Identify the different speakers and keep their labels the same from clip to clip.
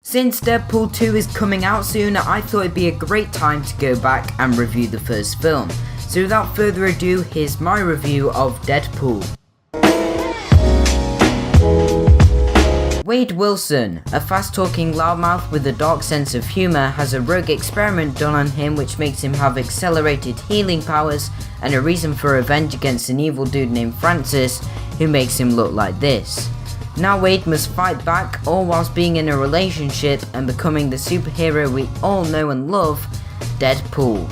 Speaker 1: Since Deadpool 2 is coming out soon, I thought it'd be a great time to go back and review the first film. So without further ado, here's my review of Deadpool. Wade Wilson, a fast-talking loudmouth with a dark sense of humour, has a rogue experiment done on him which makes him have accelerated healing powers and a reason for revenge against an evil dude named Francis, who makes him look like this. Now Wade must fight back, all whilst being in a relationship and becoming the superhero we all know and love, Deadpool.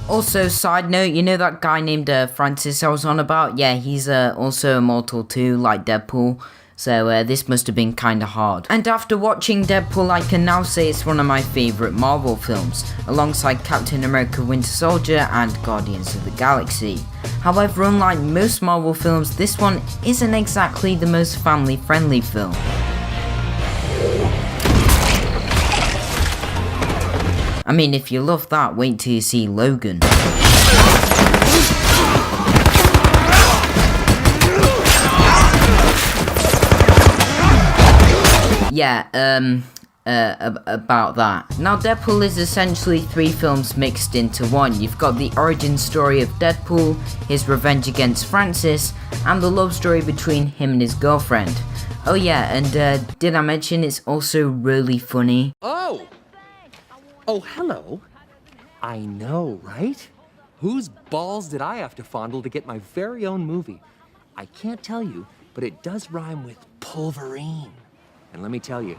Speaker 1: Also, side note, you know that guy named Francis I was on about? Yeah, he's also immortal too, like Deadpool. So this must have been kinda hard. And after watching Deadpool, I can now say it's one of my favourite Marvel films, alongside Captain America Winter Soldier and Guardians of the Galaxy. However, unlike most Marvel films, this one isn't exactly the most family-friendly film. I mean, if you love that, wait till you see Logan. Yeah, about that. Now, Deadpool is essentially 3 films mixed into one. You've got the origin story of Deadpool, his revenge against Francis, and the love story between him and his girlfriend. Oh yeah, and did I mention it's also really funny?
Speaker 2: Oh, hello. I know, right? Whose balls did I have to fondle to get my very own movie? I can't tell you, but it does rhyme with Pulverine. And let me tell you,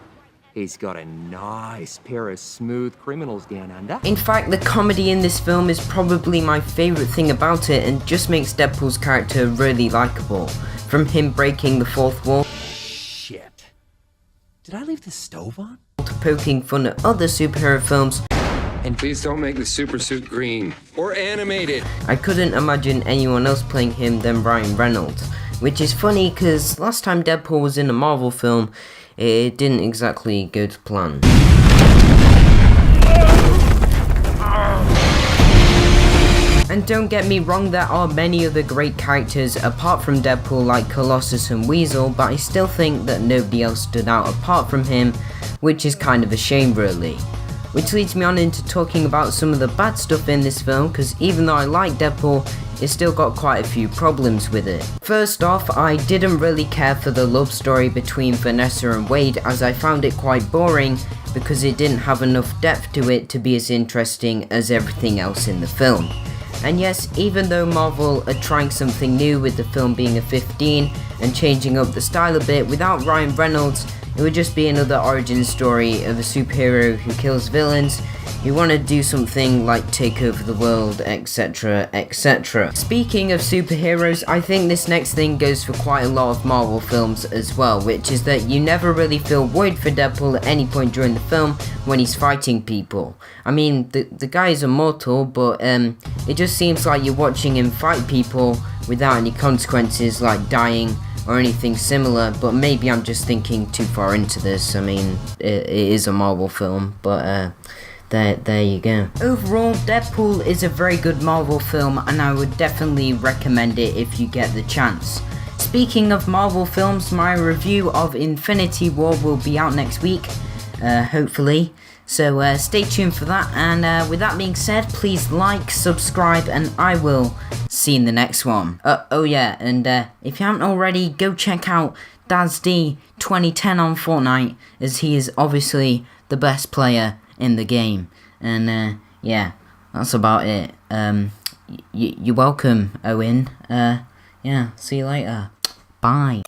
Speaker 2: he's got a nice pair of smooth criminals down under.
Speaker 1: In fact, the comedy in this film is probably my favourite thing about it and just makes Deadpool's character really likeable. From him breaking the fourth wall,
Speaker 2: Shit. Did I leave the stove on?
Speaker 1: to poking fun at other superhero films.
Speaker 3: And please don't make the super suit green or animated.
Speaker 1: I couldn't imagine anyone else playing him than Ryan Reynolds. Which is funny because last time Deadpool was in a Marvel film, it didn't exactly go to plan. And don't get me wrong, there are many other great characters apart from Deadpool like Colossus and Weasel, but I still think that nobody else stood out apart from him, which is kind of a shame really. Which leads me on into talking about some of the bad stuff in this film, because even though I like Deadpool, it's still got quite a few problems with it. First off, I didn't really care for the love story between Vanessa and Wade, as I found it quite boring because it didn't have enough depth to it to be as interesting as everything else in the film. And yes, even though Marvel are trying something new with the film being a 15 and changing up the style a bit, without Ryan Reynolds, it would just be another origin story of a superhero who kills villains, who want to do something like take over the world, etc, etc. Speaking of superheroes, I think this next thing goes for quite a lot of Marvel films as well, which is that you never really feel worried for Deadpool at any point during the film when he's fighting people. I mean, the guy is immortal, but it just seems like you're watching him fight people without any consequences like dying or anything similar, but maybe I'm just thinking too far into this. I mean, it is a Marvel film, but there you go. Overall, Deadpool is a very good Marvel film, and I would definitely recommend it if you get the chance. Speaking of Marvel films, my review of Infinity War will be out next week, hopefully. So stay tuned for that, and with that being said, please like, subscribe, and I will see you in the next one. Oh yeah, and if you haven't already, go check out DazD 2010 on Fortnite, as he is obviously the best player in the game. And yeah, that's about it. You're welcome, Owen. Yeah, see you later. Bye.